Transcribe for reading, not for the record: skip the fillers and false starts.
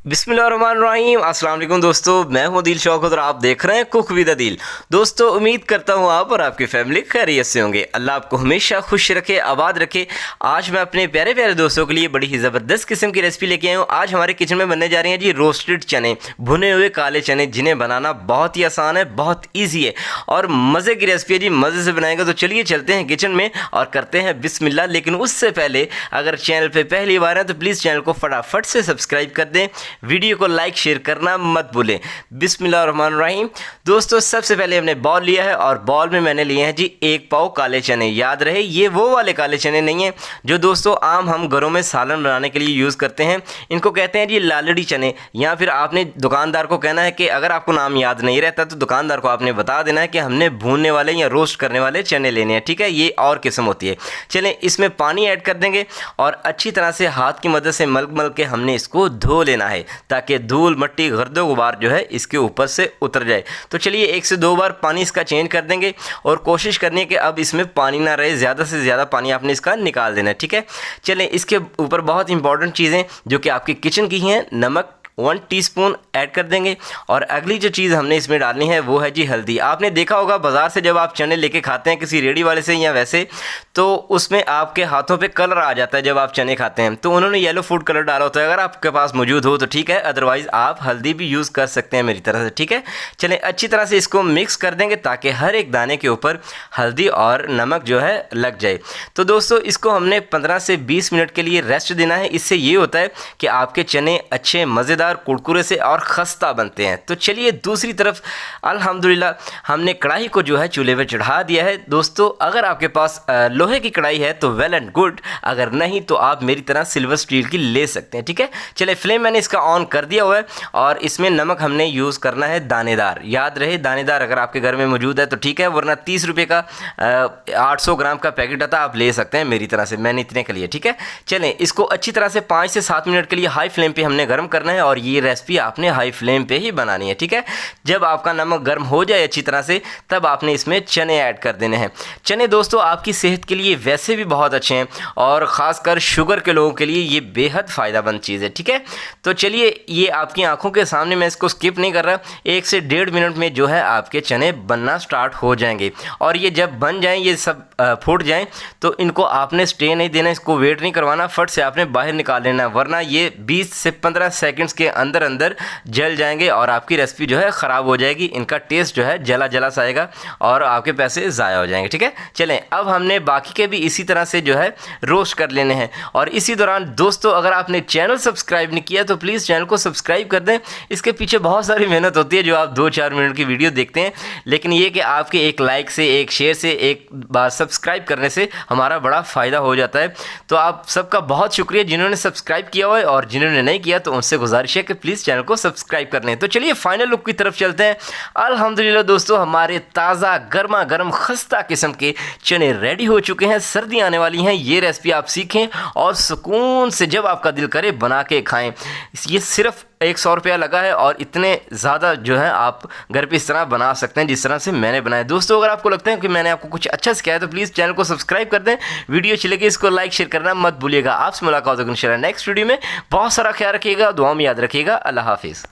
बिस्मिल्लाहिर्रहमानिर्रहीम। अस्सलाम वालेकुम दोस्तों, मैं हूं दिल शौकत और आप देख रहे हैं कुक विद दिल। दोस्तों, उम्मीद करता हूं आप और आपकी फैमिली खैरियत से होंगे। अल्लाह आपको हमेशा खुश रखे, आबाद रखे। आज मैं अपने प्यारे प्यारे दोस्तों के लिए बड़ी ही ज़बरदस्त किस्म की रेसिपी लेके आया हूँ। आज हमारे किचन में बनने जा रही हैं जी रोस्टेड चने, भुने हुए काले चने, जिन्हें बनाना बहुत ही आसान है, बहुत ईजी है और मज़े की रेसिपी है जी। मज़े से बनाएंगे तो चलिए चलते हैं किचन में और करते हैं बिस्मिल्लाह। लेकिन उससे पहले अगर चैनल पर पहली बार है तो प्लीज़ चैनल को फटाफट से सब्सक्राइब कर दें, वीडियो को लाइक शेयर करना मत भूलें। बिस्मिल्लाहिर्रहमानिर्रहीम। दोस्तों, सबसे पहले हमने बॉल लिया है और बॉल में मैंने लिए हैं जी 1 पाव काले चने। याद रहे, ये वो वाले काले चने नहीं हैं जो दोस्तों आम हम घरों में सालन बनाने के लिए यूज़ करते हैं। इनको कहते हैं जी लालड़ी चने, या फिर आपने दुकानदार को कहना है कि अगर आपको नाम याद नहीं रहता तो दुकानदार को आपने बता देना है कि हमने भूनने वाले या रोस्ट करने वाले चने लेने हैं। ठीक है, ये और किस्म होती है। चलें, इसमें पानी ऐड कर देंगे और अच्छी तरह से हाथ की मदद से मल मल के हमने इसको धो लेना है ताकि धूल मट्टी गर्दो गुबार जो है इसके ऊपर से उतर जाए। तो चलिए 1 से 2 बार पानी इसका चेंज कर देंगे और कोशिश करनी है कि अब इसमें पानी ना रहे, ज़्यादा से ज़्यादा पानी आपने इसका निकाल देना है। ठीक है, चलें, इसके ऊपर बहुत इंपॉर्टेंट चीज़ें जो कि आपकी किचन की हैं, नमक 1 टीस्पून ऐड कर देंगे और अगली जो चीज़ हमने इसमें डालनी है वो है जी हल्दी। आपने देखा होगा बाज़ार से जब आप चने लेके खाते हैं किसी रेडी वाले से या वैसे, तो उसमें आपके हाथों पे कलर आ जाता है जब आप चने खाते हैं, तो उन्होंने येलो फूड कलर डाला होता है। अगर आपके पास मौजूद हो तो ठीक है, अदरवाइज़ आप हल्दी भी यूज़ कर सकते हैं मेरी तरह से। ठीक है, चलें, अच्छी तरह से इसको मिक्स कर देंगे ताकि हर एक दाने के ऊपर हल्दी और नमक जो है लग जाए। तो दोस्तों, इसको हमने 15 से 20 मिनट के लिए रेस्ट देना है। इससे ये होता है कि आपके चने अच्छे मज़ेदार कुरकुरे से और खस्ता बनते हैं। तो चलिए दूसरी तरफ अल्हम्दुलिल्लाह हमने कढ़ाई को जो है चूल्हे पे चढ़ा दिया है। दोस्तों, अगर आपके पास लोहे की कढ़ाई है तो वेल एंड गुड, अगर नहीं तो आप मेरी तरह सिल्वर स्टील की ले सकते हैं। ठीक है, चलिए फ्लेम मैंने इसका ऑन कर दिया हुआ है और इसमें नमक हमने यूज़ करना है दानेदार। याद रहे, दानेदार अगर आपके घर में मौजूद है तो ठीक है, वरना 30 रुपये का 800 ग्राम का पैकेट आता है, आप ले सकते हैं मेरी तरह से, मैंने इतने के लिए। ठीक है, चलें, इसको अच्छी तरह से 5 से 7 मिनट के लिए हाई फ्लेम पे हमने गर्म करना है और ये रेसिपी आपने हाई फ्लेम पे ही बनानी है। ठीक है, जब आपका नमक गर्म हो जाए अच्छी तरह से तब आपने इसमें चने ऐड कर देने हैं। चने दोस्तों आपकी सेहत के लिए वैसे भी बहुत अच्छे हैं और ख़ासकर शुगर के लोगों के लिए ये बेहद फ़ायदेमंद चीज़ है। ठीक है, तो चलिए, ये आपकी आंखों के सामने, मैं इसको स्किप नहीं कर रहा, 1 से 1.5 मिनट में जो है आपके चने बनना स्टार्ट हो जाएंगे। और ये जब बन जाएँ, ये सब फूट जाएँ, तो इनको आपने स्टे नहीं देना, इसको वेट नहीं करवाना, फट से आपने बाहर निकाल लेना, वरना ये 20 से 15 सेकेंड्स के अंदर अंदर जल जाएंगे और आपकी रेसिपी जो है ख़राब हो जाएगी। इनका टेस्ट जो है जला जला सा आएगा और आपके पैसे ज़ाया हो जाएंगे। ठीक है, चलें, अब हमने बाकी के भी इसी तरह से जो है रोस्ट कर लेने हैं। और इसी दौरान दोस्तों, अगर आपने चैनल सब्सक्राइब नहीं किया तो प्लीज़ चैनल को सब्सक्राइब कर दें। इसके पीछे बहुत सारी मेहनत होती है जो आप 2-4 मिनट की वीडियो देखते हैं, लेकिन ये कि आपके एक लाइक से, एक शेयर से, एक बार सब्सक्राइब करने से हमारा बड़ा फ़ायदा हो जाता है। तो आप सबका बहुत शुक्रिया जिन्होंने सब्सक्राइब किया हुआ है, और जिन्होंने नहीं किया तो उनसे गुजारिश है कि प्लीज़ चैनल को सब्सक्राइब कर लें। तो चलिए फाइनल लुक की तरफ चलते हैं। अल्हम्दुलिल्लाह दोस्तों, हमारे ताज़ा गर्मा गर्म खस्ता किस्म के चने रेडी हो चुके हैं। सर्दी आने वाली हैं, ये रेसिपी आप सीखें और सुकून से जब आपका दिल करे बना के खाएं। ये सिर्फ 100 रुपया लगा है और इतने ज़्यादा जो है आप घर पे इस तरह बना सकते हैं जिस तरह से मैंने बनाया। दोस्तों, अगर आपको लगता है कि मैंने आपको कुछ अच्छा सिखाया तो प्लीज़ चैनल को सब्सक्राइब कर दें, वीडियो अच्छी लगे इसको लाइक शेयर करना मत भूलिएगा। आपसे मुलाकात होगी इंशाल्लाह नेक्स्ट वीडियो में। बहुत सारा ख्याल रखिएगा, दुआ में याद रखिएगा। अल्लाह हाफिज़।